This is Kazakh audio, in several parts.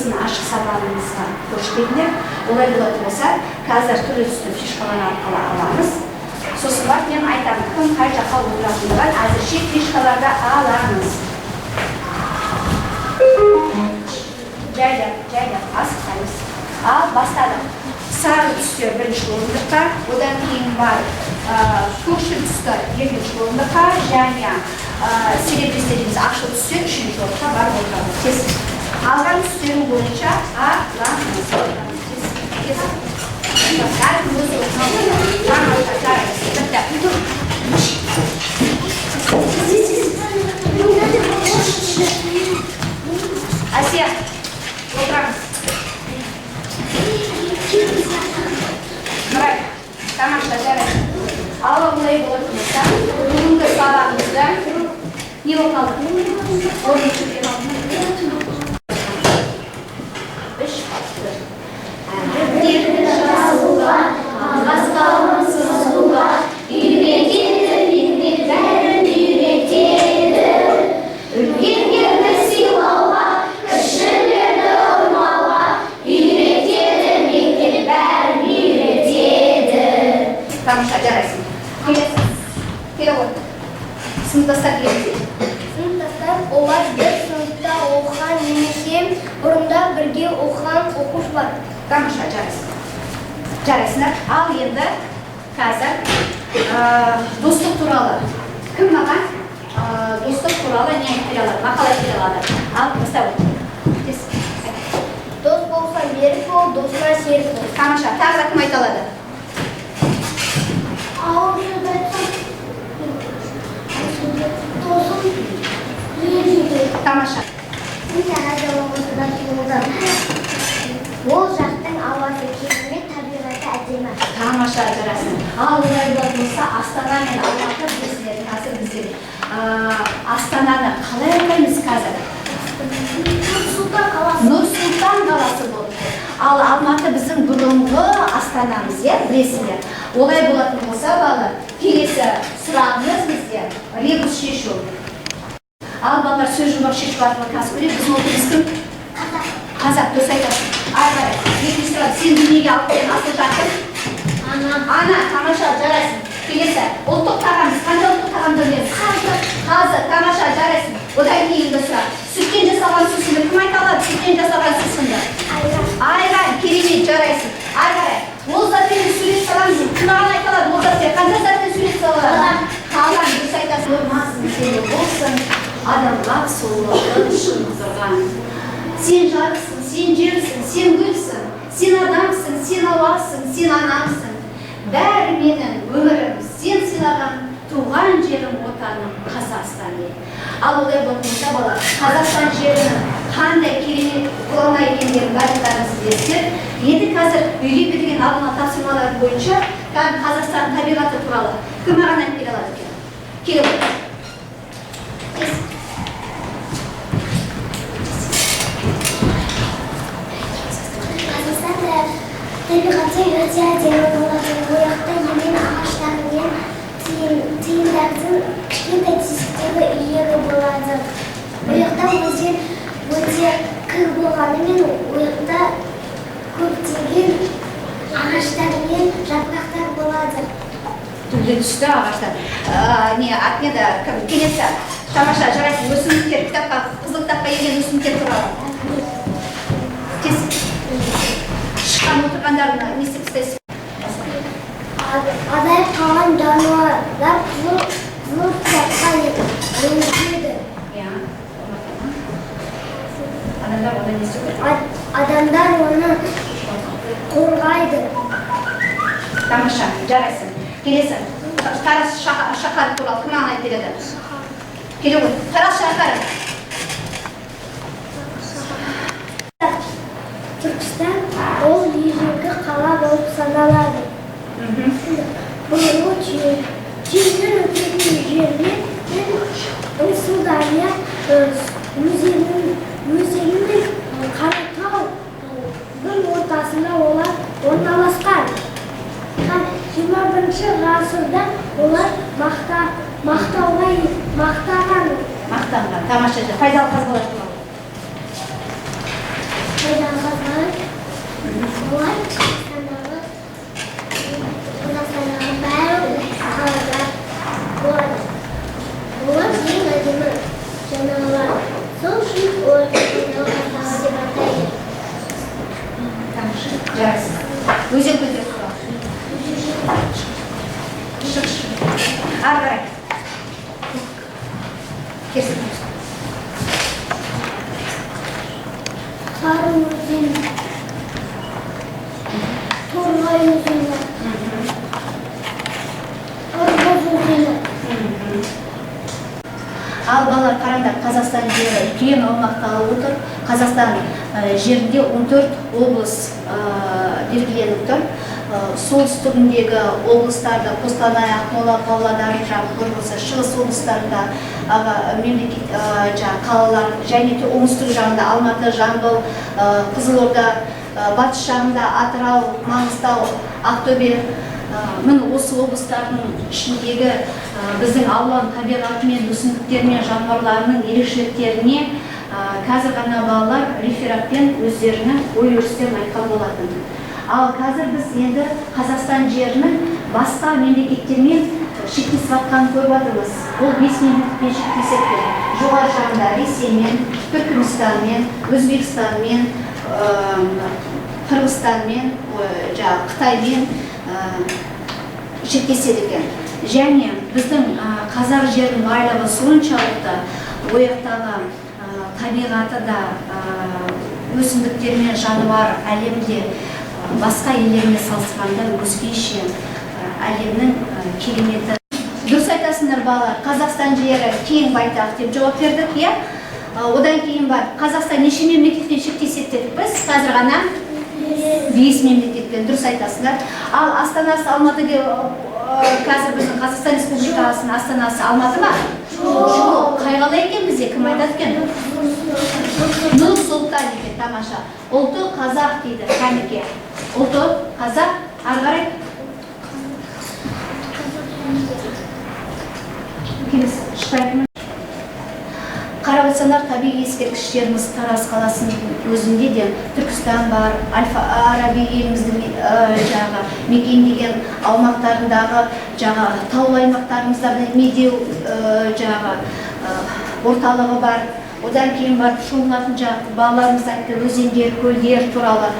біздің ашық сабағымызға қош келдіңдер. Олай болатын болса, қазір түрлі түсті фишкалар арқылы аламыз. Сосын барып мен айтамын, кім қай жаққа отыратындығын әзірше фишкаларды аламыз. Жайлап асықпаймыз. Ал бастадық. Сары түстер бірінші орындыққа, одан кейін бар көкшіл түсті екінші орындыққа, және серебристеріміз ашыл түстер үшінші орындыққа бар отырады. Тез. Алған түстерін бойынша аламыз. Тез. Әркім өзі жаңалыққа жарайыз. Әсия, отырамыз. Мұрай, тамаша жарайды. Алла бұлай болатын болса, бүгінгі сабағымызда не болып қалды? Орыншы деп алдым. Үш қатты. Ерді жасылға, басқалымсыз бұға, үйретеді, бәрін үйретеді. Үлкендерді сыйлауға, кішілерді ұрмауға, үйретеді, мектеп бәрін үйретеді. Тамаша, жарайсың. Келе ғой. Сыныптастар келеді. Сыныптастар олар бір сыныпта оқыған немесе бұрында бірге оқыған оқушы бар. Тамаша, жарайсыңдар. Ал енді қазір достық туралы. Кім маған достық туралы не айтып бере алады? Мақал айтып бере алады. Ал, бастап өт. Дос болса берік бол, досына серік бол. Тамаша, тағы да кім айта алады? Тамаша. Ол жақтың ауасы керемет, табиғаты әдемі. Тамаша, жарайсың. Ал олай болатын болса, Астана мен Алматы білесіздер, қазір біздер Астананы қалай айтамыз қазір? Нұр-Сұлтан қаласы болды. Ал Алматы біздің бұрынғы Астанамыз, білесіздер. Олай болатын болса, бала, келесі сұрағымыз бізде ребус шешу. Ал балалар сөз жұмбақ шешіп атылы қазір көрек, біздің отырмыз кім? Қазақ, дұрыс айтасың. Ай-бай, екінші сұрақ, сен дүниеге алып келген асыл жақтың? Ана, тамаша, жарайсың. Келесі, ұлттық тағамыз, қандай ұлттық тағамды білеміз? Қазы, тамаша, жарайсың. Одан кейінгі сұрақ, сүттен жасалған сусынды кім айта алады? Сүттен жасалған сусынды? Айран, керемет, жарайсың. Ай-бай, ол затпен сурет саламыз, кім аған айта алады? Ол затпен қандай затпен сурет салады? Қалан, дұрыс айтасың. Болмасын, сені болсын, адамға сұлулығы шын тұрған. Сен жарықсың, сен жерсің, сен гүлсің, сен адамсың, сен ауасың, сен анамсың. Бәрі менің өмірім, сен сыйлаған туған жерім, отаным Қазақстан ел. Ал олай болмаса бала, Қазақстан жерінің қандай керемет болма екендерін барлықтарыңыз білесіздер. Енді қазір үйге берген алынған тапсырмалар бойынша Қазақстан табиғаты туралы кім маған айтып бере алады екен? Келіп отыр. Табиғаты өте әдемі болады. Ояқта емен ағаштарымен тиындардың кішкентай тесіктегі үйлері болады. Ояқта өзен өте кір болғанымен ояқта көптеген ағаштар мен жапырақтар болады. Түрлі түсті ағаштар. Атмеді келесі. Тамаша, жарайсың. Өсімдіктер кітапқа, қызыл кітапқа енген өсімдіктер туралы. Шыққан отырғандарына не істеп істейсің? Адайып қалған жануарлар қызыл кітапқа енеді. Адамдар оны не істеп? Адамдар оны қорғайды. Тамаша, жарайсың. Келесі. Тарас шаһары туралы кім маған айтып береді? Келе ғой. Тарас шаһары. Түркістан ол ежелгі қала болып саналады. Бұл жерден өтетін жерлер Сырдария өзені Қаратаудың ортасында олар орналасқан. 21-ші ғасырда олар мақтанған. Тамаша, пайдалы қазбалар туралы. Сары өзені, Торғай өзені, Ырғыз өзені. Ал балалар қараңдар, Қазақстан жері кең аумақты алып отыр. Қазақстан жерінде 14 облыс белгіленіп тұр. Солтүстігіндегі облыстарда Қостанай, Ақмола, Павлодар, болса шығыс облыстарында мемлекет қалалар, және де оңтүстік жағында Алматы, Жамбыл, Қызылорда, батыс жағында Атырау, Маңғыстау, Ақтөбе. Міне осы облыстардың ішіндегі біздің алуан табиғатымен, өсімдіктермен, жануарларының ерекшеліктеріне қазір ғана балалар рефератпен өздерінің ой-өрістерін айтқан болатын. Ал қазір біз енді Қазақстан жерінің басқа мемлекеттермен шектесіп жатқанын көріп отырмыз. Ол 5 мемлекетпен шектеседі. Жоғары жағында Ресеймен, Түркменстанмен, Өзбекстанмен, Қырғызстанмен, Қытаймен шектеседі екен. Және біздің қазақ жерінің байлығы соншалықты, ояқтағы табиғаты да, өсімдіктер мен жануар әлемде басқа елдермен салыстырғанда өзгеше әлемнің кереметі. Дұрыс айтасыңдар балалар, Қазақстан жері кең байтақ деп жауап бердік, иә? Одан кейін бар, Қазақстан неше мемлекетпен шектеседі дедік біз? Қазір ғана 5 мемлекетпен, дұрыс айтасыңдар. Ал астанасы Алматыға, қазір біздің Қазақстан Республикасының астанасы Алматы ма? Жоқ. Қайғалы екен бізде, кім айтады екен? Нұр-Сұлтан екен, тамаша. Ұлты қазақ дейді, кәнеке. Ұлты қазақ, ары қарай. Келесі, шықпайтын. Қарап отырсаңдар, табиғи ескерткіштеріміз Тараз қаласының өзінде де Түркістан бар, Әл-Фараби еліміздің мекендеген аумақтарындағы таулы аймақтарымызда Медеу орталығы бар. Одан кейін бар шомылатын балаларымыз айтты, өзендер, көлдер туралы,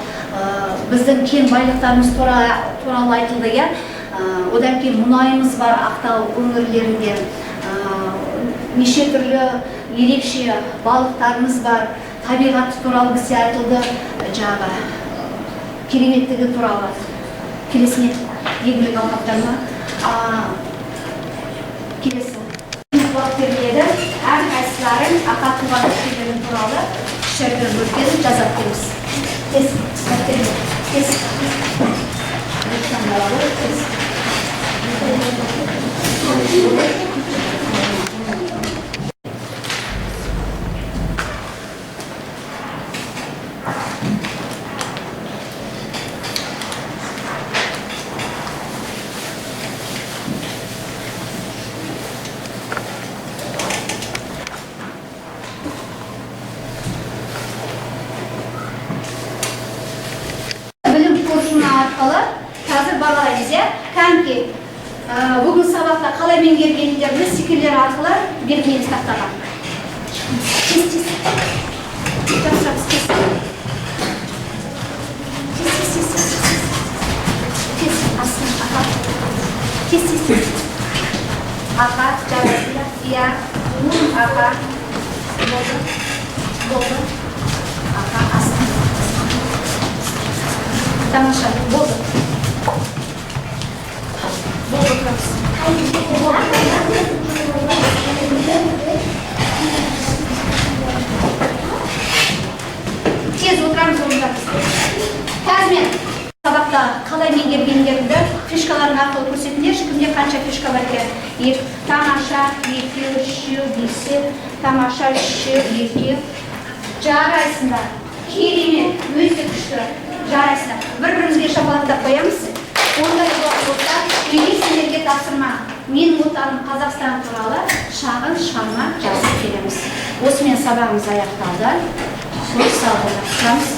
біздің кен байлықтарымыз туралы айтылды. Одан кейін мұнайымыз бар Ақтау өңірлерінде, неше түрлі ерекше балықтарымыз бар, табиғаты туралы бізде айтылды, кереметтігі туралы. Келесіне егілік аумақтарына келесі бақыт беріледі. Әр қайсыларын ақа туған өткендерін туралы шәргір бөлгені жазап береміз. Кес. Қазір бағалаймыз, кәнке бүгін сабақта қалай меңгергендерді стикерлер арқылы белгілейміз тақтаға. Кес. Жақсырабыз, кес. Кес, астын, ақа. Кес. Ақа, жарасында, ия, ақа. Болды. Ақа, астын. Тамаша, болды. Тез отырамыз. Қазір мен сабақта қалай меңгергендерімді фишкаларын арқылы көрсетіңдерші, кімде қанша фишка бар екен. Тамаша, 2, 3, 5, тамаша, 3, 2. Жарайсыңдар. Керемет, өте күшті. Жарайсыңдар. Бір-бірімізге шапалақтап қоямыз. Ондай болса, сендерге тапсырма. Менің отаным Қазақстан туралы шағын шығарма жазып береміз. Осымен сабағымыз аяқталды. Сау болыңыздар.